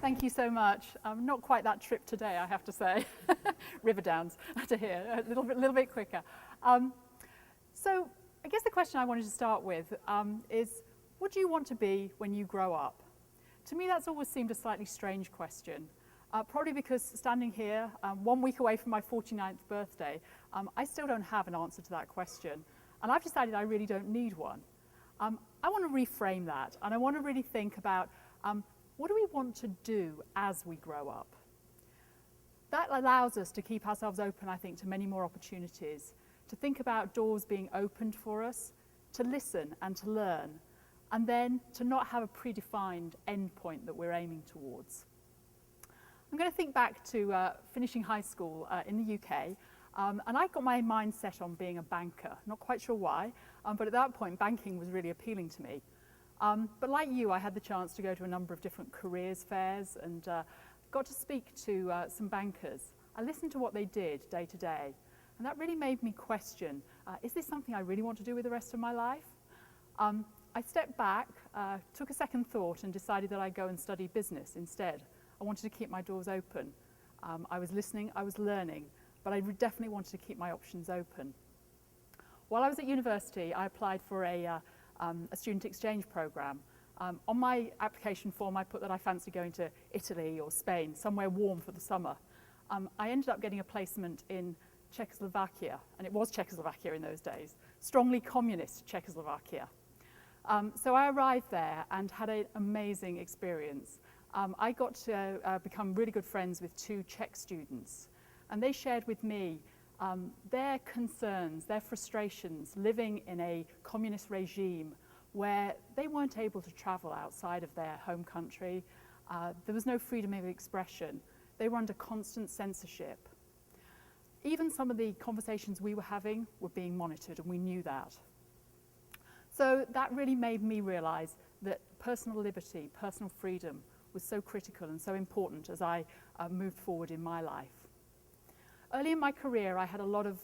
Thank you so much. Not quite that trip today, I have to say. River Downs to here, a little bit quicker. So I guess the question I wanted to start with is, what do you want to be when you grow up? To me, that's always seemed a slightly strange question. Probably because standing here, 1 week away from my 49th birthday, I still don't have an answer to that question. And I've decided I really don't need one. I want to reframe that, and I want to really think about what do we want to do as we grow up? That allows us to keep ourselves open, I think, to many more opportunities, to think about doors being opened for us, to listen and to learn, and then to not have a predefined end point that we're aiming towards. I'm going to think back to finishing high school in the UK, and I got my mind set on being a banker. Not quite sure why, but at that point banking was really appealing to me. But like you, I had the chance to go to a number of different careers fairs and got to speak to some bankers. I listened to what they did day to day, and that really made me question, is this something I really want to do with the rest of my life? I stepped back, took a second thought, and decided that I'd go and study business instead. I wanted to keep my doors open. I was listening, I was learning, but I definitely wanted to keep my options open. While I was at university, I applied for a student exchange program. On my application form, I put that I fancy going to Italy or Spain, somewhere warm for the summer. I ended up getting a placement in Czechoslovakia, and it was Czechoslovakia in those days, strongly communist Czechoslovakia. So I arrived there and had an amazing experience. I got to become really good friends with 2 Czech students, and they shared with me their concerns, their frustrations living in a communist regime where they weren't able to travel outside of their home country. There was no freedom of expression. They were under constant censorship. Even some of the conversations we were having were being monitored, and we knew that. So that really made me realize that personal liberty, personal freedom was so critical and so important as I moved forward in my life. Early in my career, I had a lot of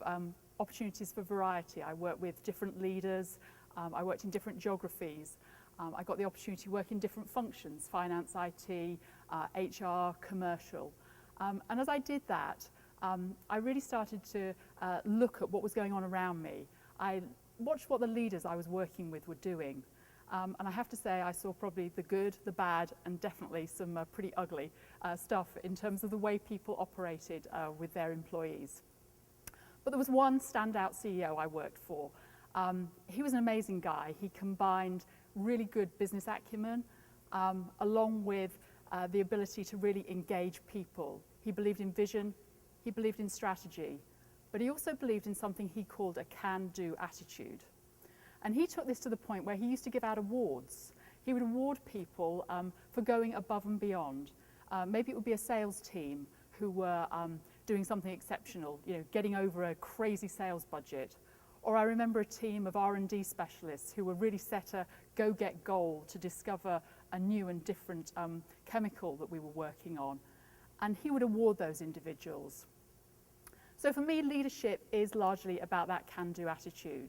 opportunities for variety. I worked with different leaders, I worked in different geographies. I got the opportunity to work in different functions, finance, IT, HR, commercial. And as I did that, I really started to look at what was going on around me. I watched what the leaders I was working with were doing. And I have to say I saw probably the good, the bad, and definitely some pretty ugly stuff in terms of the way people operated with their employees. But there was one standout CEO I worked for. He was an amazing guy. He combined really good business acumen along with the ability to really engage people. He believed in vision, he believed in strategy, but he also believed in something he called a can-do attitude. And he took this to the point where he used to give out awards. He would award people for going above and beyond. Maybe it would be a sales team who were doing something exceptional, getting over a crazy sales budget. Or I remember a team of R&D specialists who were really set a go-get goal to discover a new and different chemical that we were working on. And he would award those individuals. So for me, leadership is largely about that can-do attitude.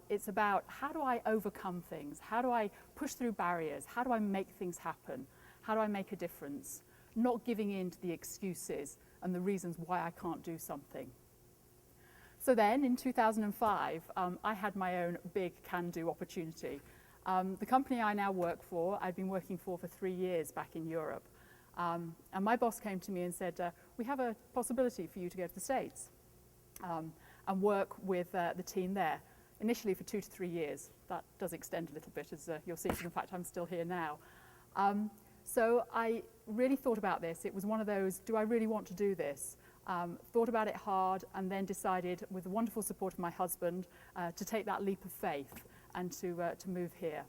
It's about how do I overcome things? How do I push through barriers? How do I make things happen? How do I make a difference? Not giving in to the excuses and the reasons why I can't do something. So then in 2005, I had my own big can-do opportunity. The company I now work for, I'd been working for 3 years back in Europe. And my boss came to me and said, we have a possibility for you to go to the States and work with the team there. Initially for 2 to 3 years. That does extend a little bit, as you'll see from the fact I'm still here now. So I really thought about this. It was one of those, do I really want to do this? Thought about it hard, and then decided, with the wonderful support of my husband, to take that leap of faith and to move here.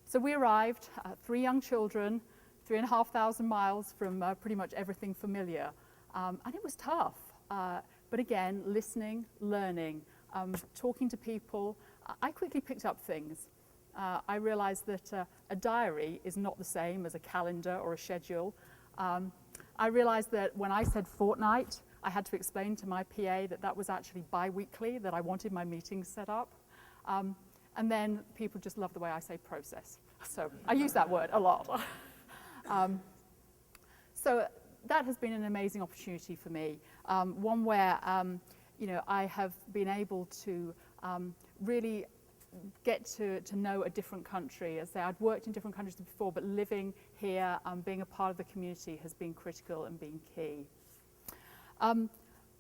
So we arrived, 3 young children, 3,500 miles from pretty much everything familiar. And it was tough. But again, listening, learning, talking to people, I quickly picked up things. I realized that a diary is not the same as a calendar or a schedule. I realized that when I said fortnight, I had to explain to my PA that that was actually bi-weekly, that I wanted my meetings set up. And then people just love the way I say process. So I use that word a lot. So that has been an amazing opportunity for me, one where you know, I have been able to really get to know a different country. As I say, I'd worked in different countries before, but living here, being a part of the community has been critical and been key.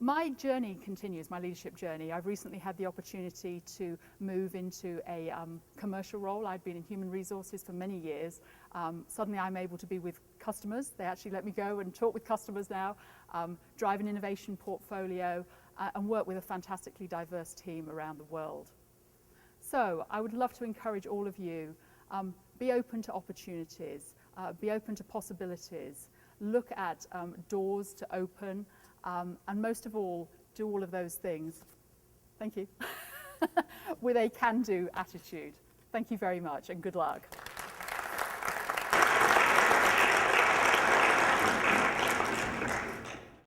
My journey continues, my leadership journey. I've recently had the opportunity to move into a commercial role. I'd been in human resources for many years. Suddenly I'm able to be with customers. They actually let me go and talk with customers now, drive an innovation portfolio, and work with a fantastically diverse team around the world. So I would love to encourage all of you, be open to opportunities, be open to possibilities, look at doors to open, and most of all, do all of those things, thank you, with a can-do attitude. Thank you very much and good luck.